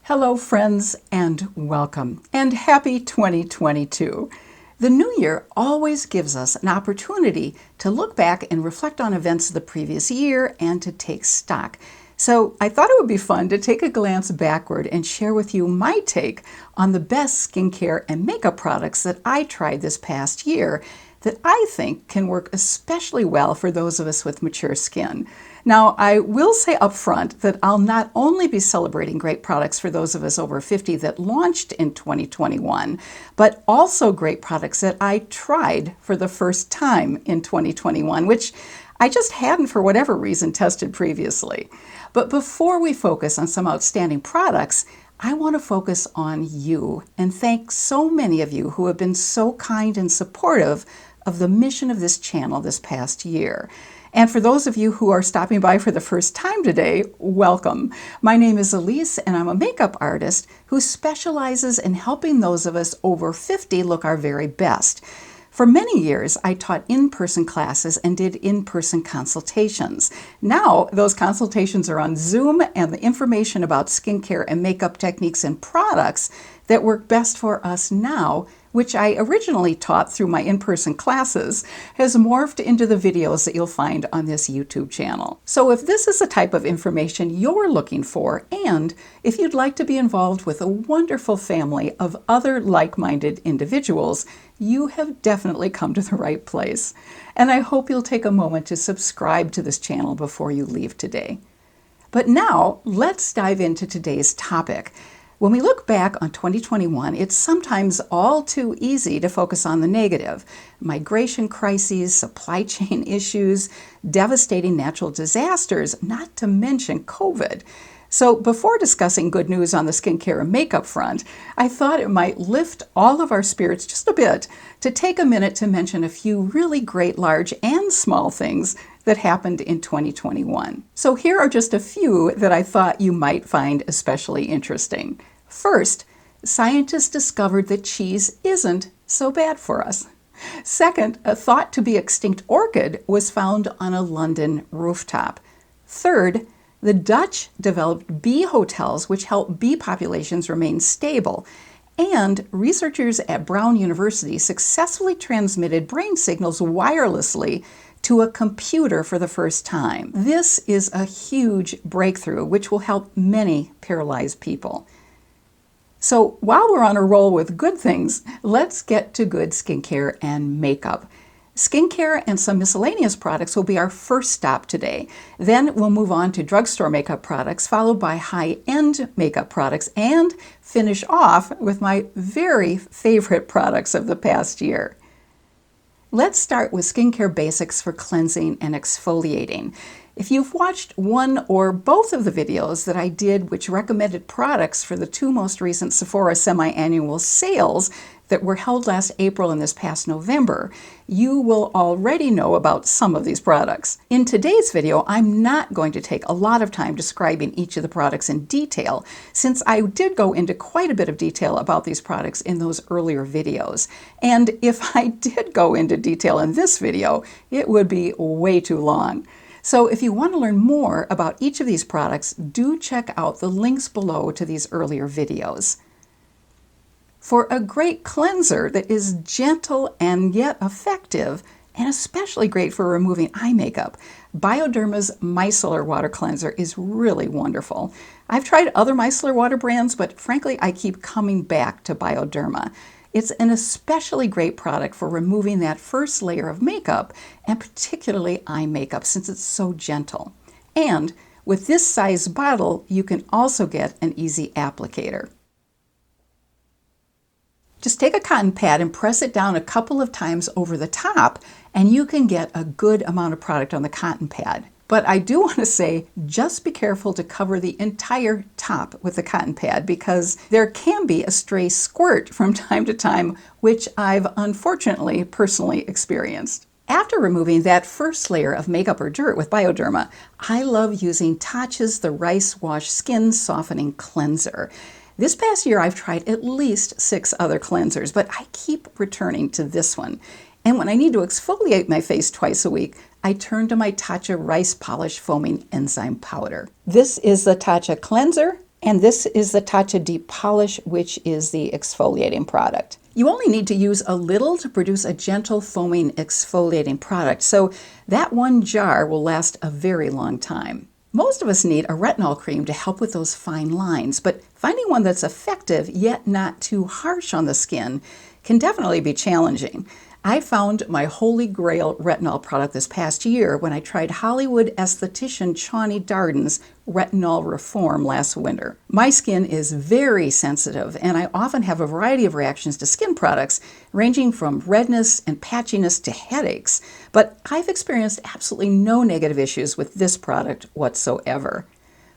Hello friends and welcome and happy 2022. The new year always gives us an opportunity to look back and reflect on events of the previous year and to take stock. So I thought it would be fun to take a glance backward and share with you my take on the best skincare and makeup products that I tried this past year that I think can work especially well for those of us with mature skin. Now, I will say up front that I'll not only be celebrating great products for those of us over 50 that launched in 2021, but also great products that I tried for the first time in 2021, which I just hadn't, for whatever reason, tested previously. But before we focus on some outstanding products, I want to focus on you and thank so many of you who have been so kind and supportive of the mission of this channel this past year. And for those of you who are stopping by for the first time today, welcome. My name is Elise and I'm a makeup artist who specializes in helping those of us over 50 look our very best. For many years, I taught in-person classes and did in-person consultations. Now, those consultations are on Zoom, and the information about skincare and makeup techniques and products that work best for us now, which I originally taught through my in-person classes, has morphed into the videos that you'll find on this YouTube channel. So if this is the type of information you're looking for, and if you'd like to be involved with a wonderful family of other like-minded individuals, you have definitely come to the right place. And I hope you'll take a moment to subscribe to this channel before you leave today. But now, let's dive into today's topic. When we look back on 2021, it's sometimes all too easy to focus on the negative. Migration crises, supply chain issues, devastating natural disasters, not to mention COVID. So before discussing good news on the skincare and makeup front, I thought it might lift all of our spirits just a bit to take a minute to mention a few really great large and small things that happened in 2021. So here are just a few that I thought you might find especially interesting. First, scientists discovered that cheese isn't so bad for us. Second, a thought to be extinct orchid was found on a London rooftop. Third, the Dutch developed bee hotels which help bee populations remain stable. And researchers at Brown University successfully transmitted brain signals wirelessly to a computer for the first time. This is a huge breakthrough which will help many paralyzed people. So while we're on a roll with good things, let's get to good skincare and makeup. Skincare and some miscellaneous products will be our first stop today. Then we'll move on to drugstore makeup products, followed by high-end makeup products, and finish off with my very favorite products of the past year. Let's start with skincare basics for cleansing and exfoliating. If you've watched one or both of the videos that I did which recommended products for the two most recent Sephora semi-annual sales that were held last April and this past November, you will already know about some of these products. In today's video, I'm not going to take a lot of time describing each of the products in detail, since I did go into quite a bit of detail about these products in those earlier videos. And if I did go into detail in this video, it would be way too long. So if you want to learn more about each of these products, do check out the links below to these earlier videos. For a great cleanser that is gentle and yet effective, and especially great for removing eye makeup, Bioderma's Micellar water cleanser is really wonderful. I've tried other micellar water brands, but frankly, I keep coming back to Bioderma. It's an especially great product for removing that first layer of makeup, and particularly eye makeup, since it's so gentle. And with this size bottle, you can also get an easy applicator. Just take a cotton pad and press it down a couple of times over the top, and you can get a good amount of product on the cotton pad. But I do want to say, just be careful to cover the entire top with the cotton pad, because there can be a stray squirt from time to time, which I've unfortunately personally experienced. After removing that first layer of makeup or dirt with Bioderma, I love using Tatcha's The Rice Wash Skin Softening Cleanser. This past year, I've tried at least 6 other cleansers, but I keep returning to this one. And when I need to exfoliate my face twice a week, I turn to my Tatcha Rice Polish Foaming Enzyme Powder. This is the Tatcha Cleanser, And this is the Tatcha Deep Polish, which is the exfoliating product. You only need to use a little to produce a gentle foaming exfoliating product, so that one jar will last a very long time. Most of us need a retinol cream to help with those fine lines, but finding one that's effective yet not too harsh on the skin can definitely be challenging. I found my holy grail retinol product this past year when I tried Hollywood esthetician Chani Darden's Retinol Reform last winter. My skin is very sensitive, and I often have a variety of reactions to skin products, ranging from redness and patchiness to headaches, but I've experienced absolutely no negative issues with this product whatsoever.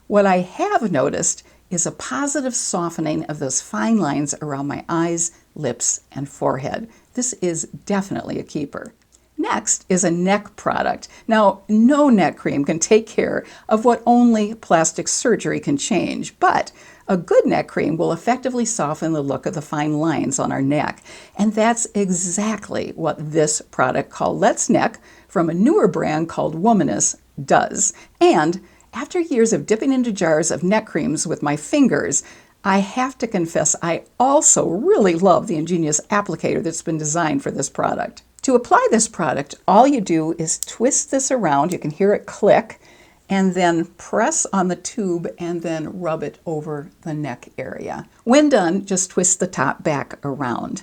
What I have noticed is a positive softening of those fine lines around my eyes, lips, and forehead. This is definitely a keeper. Next is a neck product. Now, no neck cream can take care of what only plastic surgery can change, but a good neck cream will effectively soften the look of the fine lines on our neck. And that's exactly what this product called Let's Neck from a newer brand called Womaness does. And after years of dipping into jars of neck creams with my fingers, I have to confess I also really love the ingenious applicator that's been designed for this product. To apply this product, all you do is twist this around, you can hear it click, and then press on the tube and then rub it over the neck area. When done, just twist the top back around.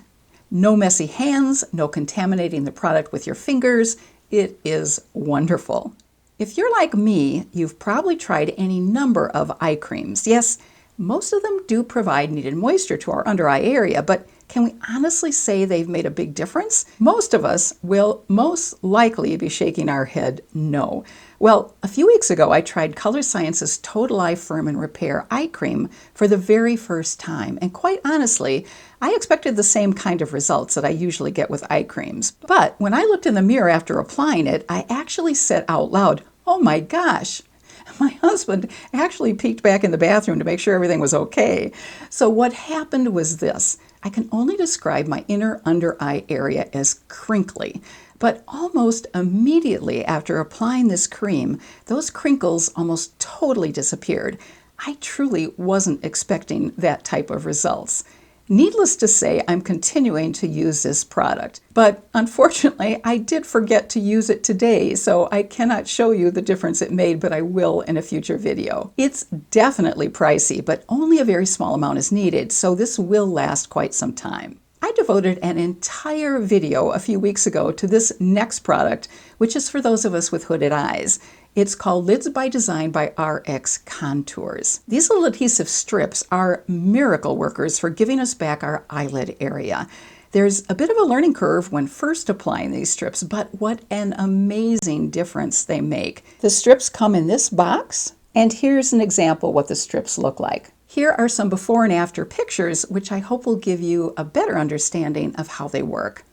No messy hands, no contaminating the product with your fingers. It is wonderful. If you're like me, you've probably tried any number of eye creams. Yes, most of them do provide needed moisture to our under eye area, but can we honestly say they've made a big difference? Most of us will most likely be shaking our head no. Well, a few weeks ago, I tried Color Science's Total Eye Firm and Repair Eye Cream for the very first time, and quite honestly, I expected the same kind of results that I usually get with eye creams. But when I looked in the mirror after applying it, I actually said out loud, "Oh my gosh." My husband actually peeked back in the bathroom to make sure everything was okay. So what happened was this. I can only describe my inner under eye area as crinkly, but almost immediately after applying this cream, those crinkles almost totally disappeared. I truly wasn't expecting that type of results. Needless to say, I'm continuing to use this product, but unfortunately, I did forget to use it today, so I cannot show you the difference it made, but I will in a future video. It's definitely pricey, but only a very small amount is needed, so this will last quite some time. I devoted an entire video a few weeks ago to this next product, which is for those of us with hooded eyes. It's called Lids by Design by RX Contours. These little adhesive strips are miracle workers for giving us back our eyelid area. There's a bit of a learning curve when first applying these strips, but what an amazing difference they make. The strips come in this box, and here's an example what the strips look like. Here are some before and after pictures, which I hope will give you a better understanding of how they work.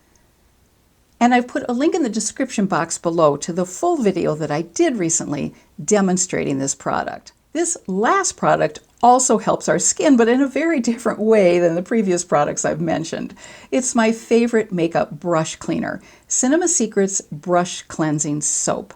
And I've put a link in the description box below to the full video that I did recently demonstrating this product. This last product also helps our skin, but in a very different way than the previous products I've mentioned. It's my favorite makeup brush cleaner, Cinemasecrets Brush Cleansing Soap.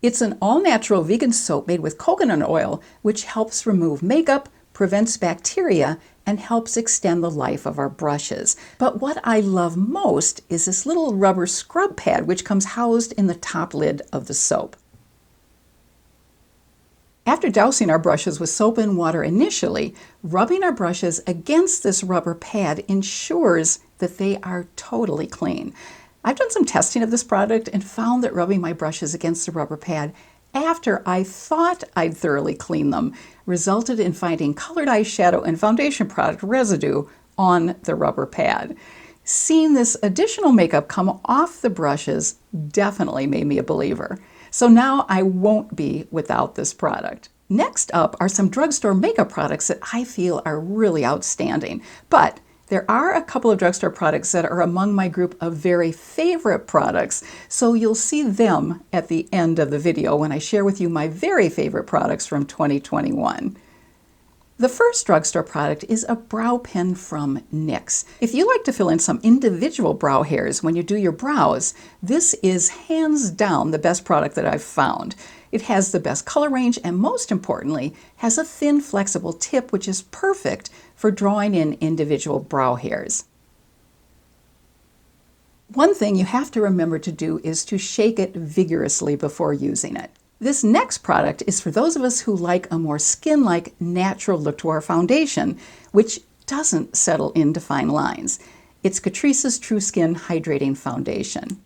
It's an all-natural vegan soap made with coconut oil, which helps remove makeup, prevents bacteria, and helps extend the life of our brushes. But what I love most is this little rubber scrub pad, which comes housed in the top lid of the soap. After dousing our brushes with soap and water initially, rubbing our brushes against this rubber pad ensures that they are totally clean. I've done some testing of this product and found that rubbing my brushes against the rubber pad after I thought I'd thoroughly cleaned them resulted in finding colored eyeshadow and foundation product residue on the rubber pad. Seeing this additional makeup come off the brushes definitely made me a believer. So now I won't be without this product. Next up are some drugstore makeup products that I feel are really outstanding, but there are a couple of drugstore products that are among my group of very favorite products, so you'll see them at the end of the video when I share with you my very favorite products from 2021. The first drugstore product is a brow pen from NYX. If you like to fill in some individual brow hairs when you do your brows, this is hands down the best product that I've found. It has the best color range and, most importantly, has a thin, flexible tip which is perfect for drawing in individual brow hairs. One thing you have to remember to do is to shake it vigorously before using it. This next product is for those of us who like a more skin-like, natural look to our foundation, which doesn't settle into fine lines. It's Catrice's True Skin Hydrating Foundation.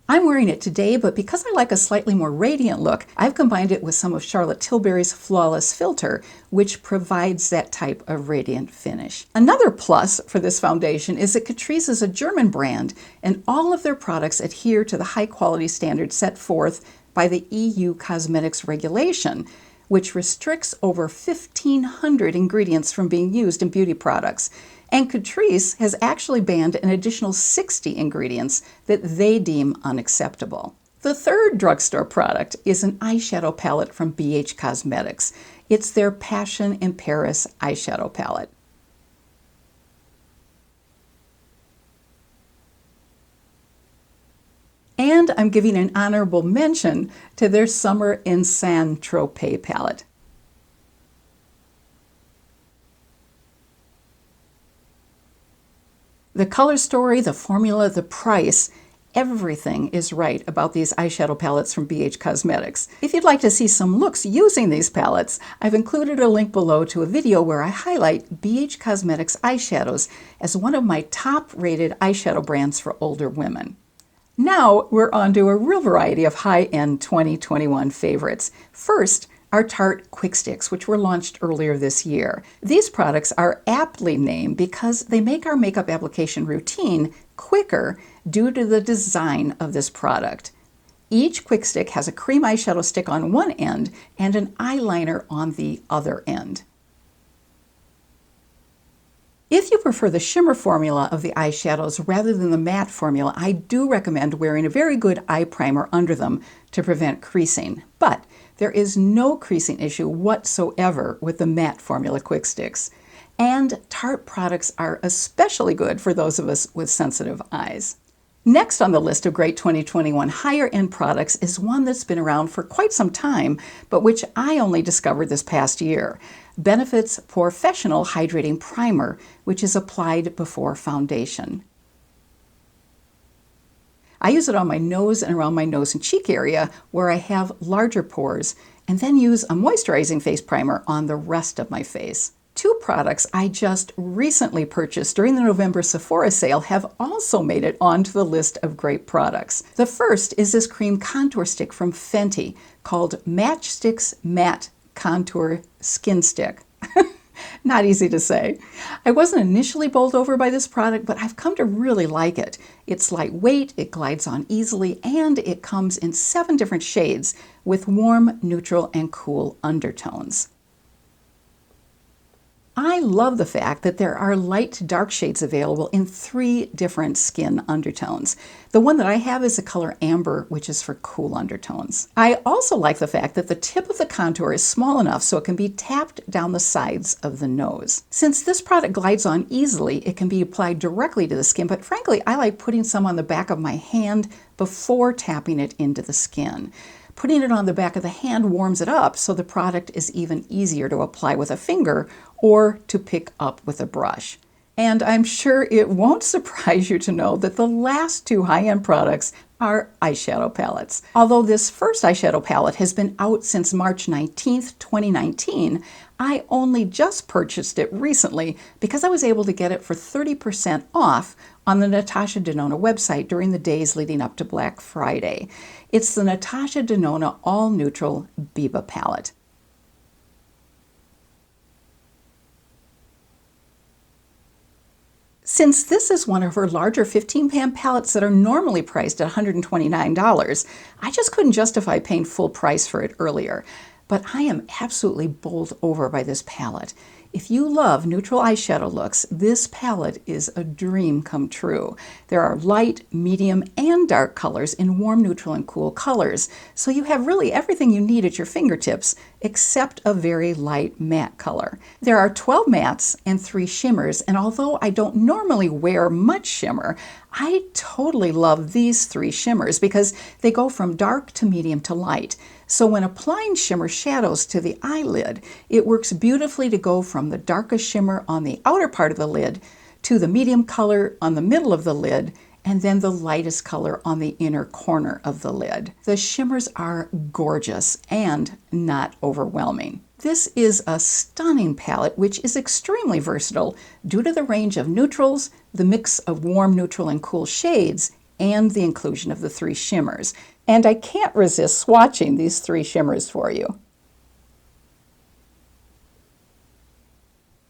I'm wearing it today, but because I like a slightly more radiant look, I've combined it with some of Charlotte Tilbury's Flawless Filter, which provides that type of radiant finish. Another plus for this foundation is that Catrice is a German brand, and all of their products adhere to the high-quality standards set forth by the EU Cosmetics regulation, which restricts over 1,500 ingredients from being used in beauty products. And Catrice has actually banned an additional 60 ingredients that they deem unacceptable. The third drugstore product is an eyeshadow palette from Bhcosmetics. It's their Passion in Paris eyeshadow palette. And I'm giving an honorable mention to their Summer in Saint-Tropez palette. The color story, the formula, the price, everything is right about these eyeshadow palettes from Bhcosmetics. If you'd like to see some looks using these palettes, I've included a link below to a video where I highlight Bhcosmetics eyeshadows as one of my top-rated eyeshadow brands for older women. Now we're on to a real variety of high-end 2021 favorites. First, our Tarte Quick Sticks, which were launched earlier this year. These products are aptly named because they make our makeup application routine quicker due to the design of this product. Each Quick Stick has a cream eyeshadow stick on one end and an eyeliner on the other end. If you prefer the shimmer formula of the eyeshadows rather than the matte formula, I do recommend wearing a very good eye primer under them to prevent creasing. But there is no creasing issue whatsoever with the matte formula Quick Sticks. And Tarte products are especially good for those of us with sensitive eyes. Next on the list of great 2021 higher-end products is one that's been around for quite some time, but which I only discovered this past year. Benefit's Professional Hydrating Primer, which is applied before foundation. I use it on my nose and around my nose and cheek area where I have larger pores, and then use a moisturizing face primer on the rest of my face. Two products I just recently purchased during the November Sephora sale have also made it onto the list of great products. The first is this cream contour stick from Fenty called Matchstick's Matte Contour Skin Stick. Not easy to say. I wasn't initially bowled over by this product, but I've come to really like it. It's lightweight, it glides on easily, and it comes in 7 different shades with warm, neutral, and cool undertones. I love the fact that there are light to dark shades available in 3 different skin undertones. The one that I have is the color Amber, which is for cool undertones. I also like the fact that the tip of the contour is small enough so it can be tapped down the sides of the nose. Since this product glides on easily, it can be applied directly to the skin, but frankly, I like putting some on the back of my hand before tapping it into the skin. Putting it on the back of the hand warms it up, so the product is even easier to apply with a finger or to pick up with a brush. And I'm sure it won't surprise you to know that the last 2 high-end products are eyeshadow palettes. Although this first eyeshadow palette has been out since March 19th, 2019, I only just purchased it recently because I was able to get it for 30% off on the Natasha Denona website during the days leading up to Black Friday. It's the Natasha Denona All Neutral Biba palette. Since this is one of her larger 15-pan palettes that are normally priced at $129, I just couldn't justify paying full price for it earlier. But I am absolutely bowled over by this palette. If you love neutral eyeshadow looks, this palette is a dream come true. There are light, medium, and dark colors in warm, neutral, and cool colors, so you have really everything you need at your fingertips except a very light matte color. There are 12 mattes and 3 shimmers, and although I don't normally wear much shimmer, I totally love these three shimmers because they go from dark to medium to light. So when applying shimmer shadows to the eyelid, it works beautifully to go from the darkest shimmer on the outer part of the lid to the medium color on the middle of the lid, and then the lightest color on the inner corner of the lid. The shimmers are gorgeous and not overwhelming. This is a stunning palette which is extremely versatile due to the range of neutrals, the mix of warm, neutral, and cool shades, and the inclusion of the three shimmers. And I can't resist swatching these three shimmers for you.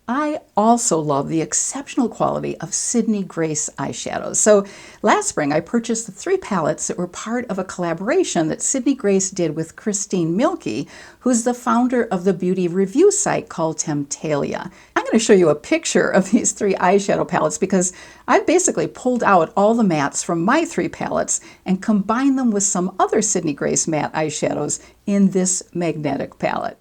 I also love the exceptional quality of Sydney Grace eyeshadows. So last spring I purchased the three palettes that were part of a collaboration that Sydney Grace did with Christine Milky, who's the founder of the beauty review site called Temptalia. I'm going to show you a picture of these three eyeshadow palettes because I've basically pulled out all the mattes from my three palettes and combined them with some other Sydney Grace matte eyeshadows in this magnetic palette.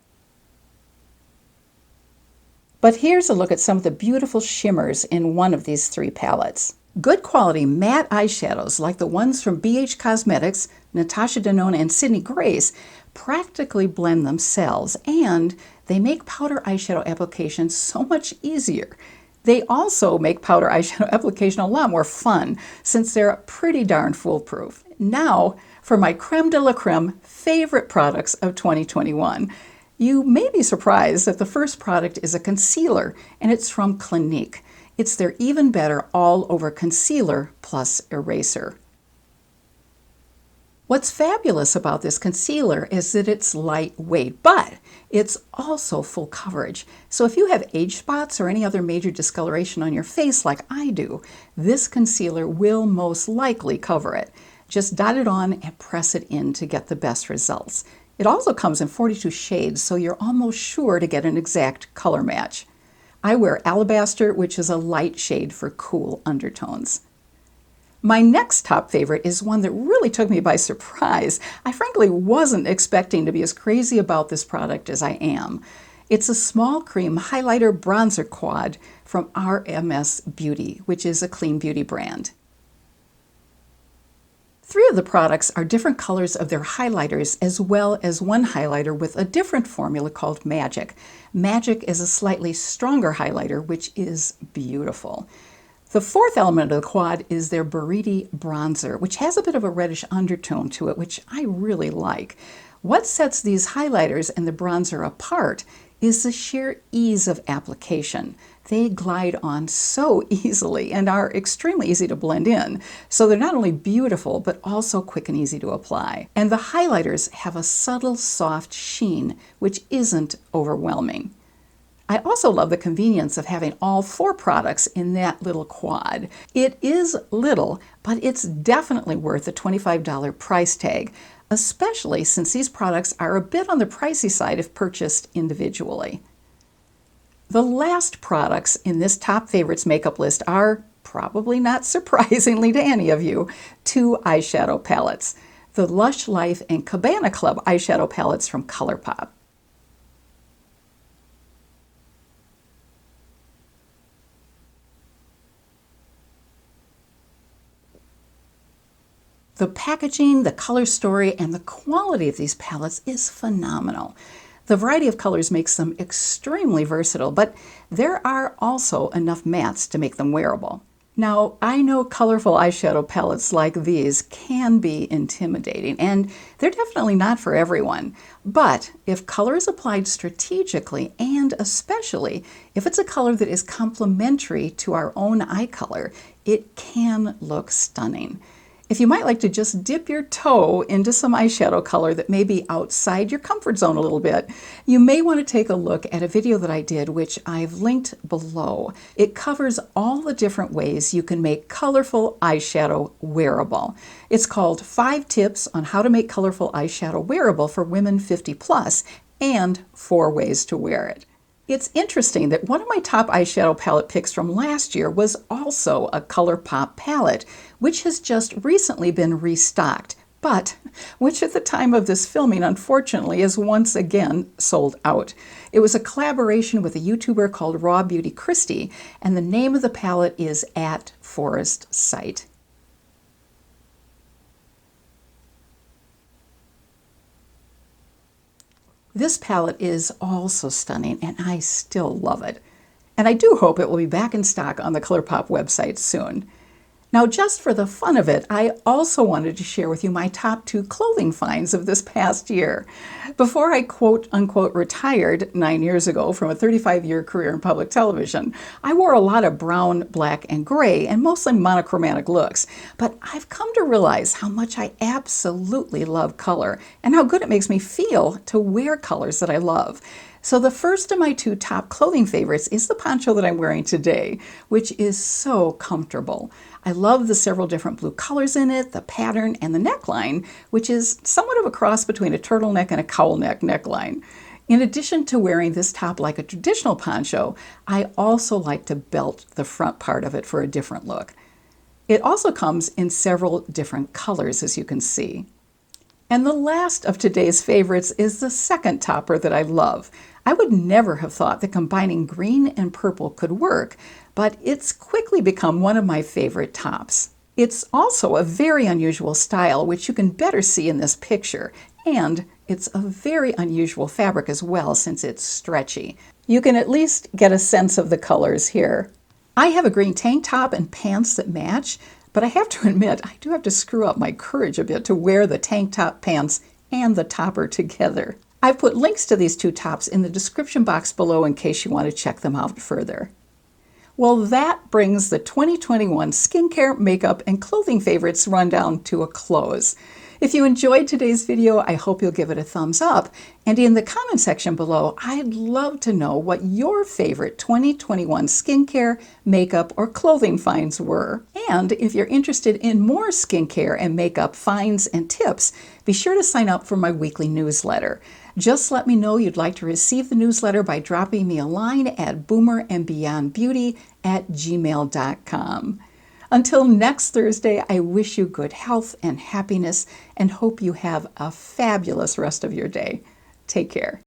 But here's a look at some of the beautiful shimmers in one of these three palettes. Good quality matte eyeshadows like the ones from Bhcosmetics, Natasha, Denona, and Sydney Grace practically blend themselves, and they make powder eyeshadow application so much easier. They also make powder eyeshadow application a lot more fun since they're pretty darn foolproof. Now for my creme de la creme favorite products of 2021. You may be surprised that the first product is a concealer, and it's from Clinique. It's their Even Better All Over Concealer Plus Eraser. What's fabulous about this concealer is that it's lightweight, but it's also full coverage. So if you have age spots or any other major discoloration on your face like I do, this concealer will most likely cover it. Just dot it on and press it in to get the best results. It also comes in 42 shades, so you're almost sure to get an exact color match. I wear Alabaster, which is a light shade for cool undertones. My next top favorite is one that really took me by surprise. I frankly wasn't expecting to be as crazy about this product as I am. It's a small cream highlighter bronzer quad from RMS Beauty, which is a clean beauty brand. Three of the products are different colors of their highlighters, as well as one highlighter with a different formula called Magic. Magic is a slightly stronger highlighter, which is beautiful. The fourth element of the quad is their Burrite Bronzer, which has a bit of a reddish undertone to it, which I really like. What sets these highlighters and the bronzer apart is the sheer ease of application. They glide on so easily and are extremely easy to blend in. So they're not only beautiful, but also quick and easy to apply. And the highlighters have a subtle, soft sheen, which isn't overwhelming. I also love the convenience of having all four products in that little quad. It is little, but it's definitely worth the $25 price tag, especially since these products are a bit on the pricey side if purchased individually. The last products in this top favorites makeup list are, probably not surprisingly to any of you, two eyeshadow palettes. The Lush Life and Cabana Club eyeshadow palettes from ColourPop. The packaging, the color story, and the quality of these palettes is phenomenal. The variety of colors makes them extremely versatile, but there are also enough mattes to make them wearable. Now, I know colorful eyeshadow palettes like these can be intimidating, and they're definitely not for everyone. But if color is applied strategically, and especially if it's a color that is complementary to our own eye color, it can look stunning. If you might like to just dip your toe into some eyeshadow color that may be outside your comfort zone a little bit, you may want to take a look at a video that I did, which I've linked below. It covers all the different ways you can make colorful eyeshadow wearable. It's called 5 Tips on How to Make Colorful Eyeshadow Wearable for Women 50 Plus and 4 Ways to Wear It. It's interesting that one of my top eyeshadow palette picks from last year was also a ColourPop palette, which has just recently been restocked, but which at the time of this filming, unfortunately, is once again sold out. It was a collaboration with a YouTuber called Raw Beauty Christy, and the name of the palette is At Forest Sight. This palette is also stunning, and I still love it. And I do hope it will be back in stock on the ColourPop website soon. Now, just for the fun of it, I also wanted to share with you my top 2 clothing finds of this past year. Before I quote-unquote retired 9 years ago from a 35-year career in public television, I wore a lot of brown, black, and gray, and mostly monochromatic looks. But I've come to realize how much I absolutely love color, and how good it makes me feel to wear colors that I love. So the first of my 2 top clothing favorites is the poncho that I'm wearing today, which is so comfortable. I love the several different blue colors in it, the pattern, and the neckline, which is somewhat of a cross between a turtleneck and a cowl neck neckline. In addition to wearing this top like a traditional poncho, I also like to belt the front part of it for a different look. It also comes in several different colors, as you can see. And the last of today's favorites is the second topper that I love. I would never have thought that combining green and purple could work, but it's quickly become one of my favorite tops. It's also a very unusual style, which you can better see in this picture, and it's a very unusual fabric as well since it's stretchy. You can at least get a sense of the colors here. I have a green tank top and pants that match, but I have to admit, I do have to screw up my courage a bit to wear the tank top, pants, and the topper together. I've put links to these 2 tops in the description box below in case you want to check them out further. Well, that brings the 2021 skincare, makeup, and clothing favorites rundown to a close. If you enjoyed today's video, I hope you'll give it a thumbs up. And in the comment section below, I'd love to know what your favorite 2021 skincare, makeup, or clothing finds were. And if you're interested in more skincare and makeup finds and tips, be sure to sign up for my weekly newsletter. Just let me know you'd like to receive the newsletter by dropping me a line at boomerandbeyondbeauty@gmail.com. Until next Thursday, I wish you good health and happiness and hope you have a fabulous rest of your day. Take care.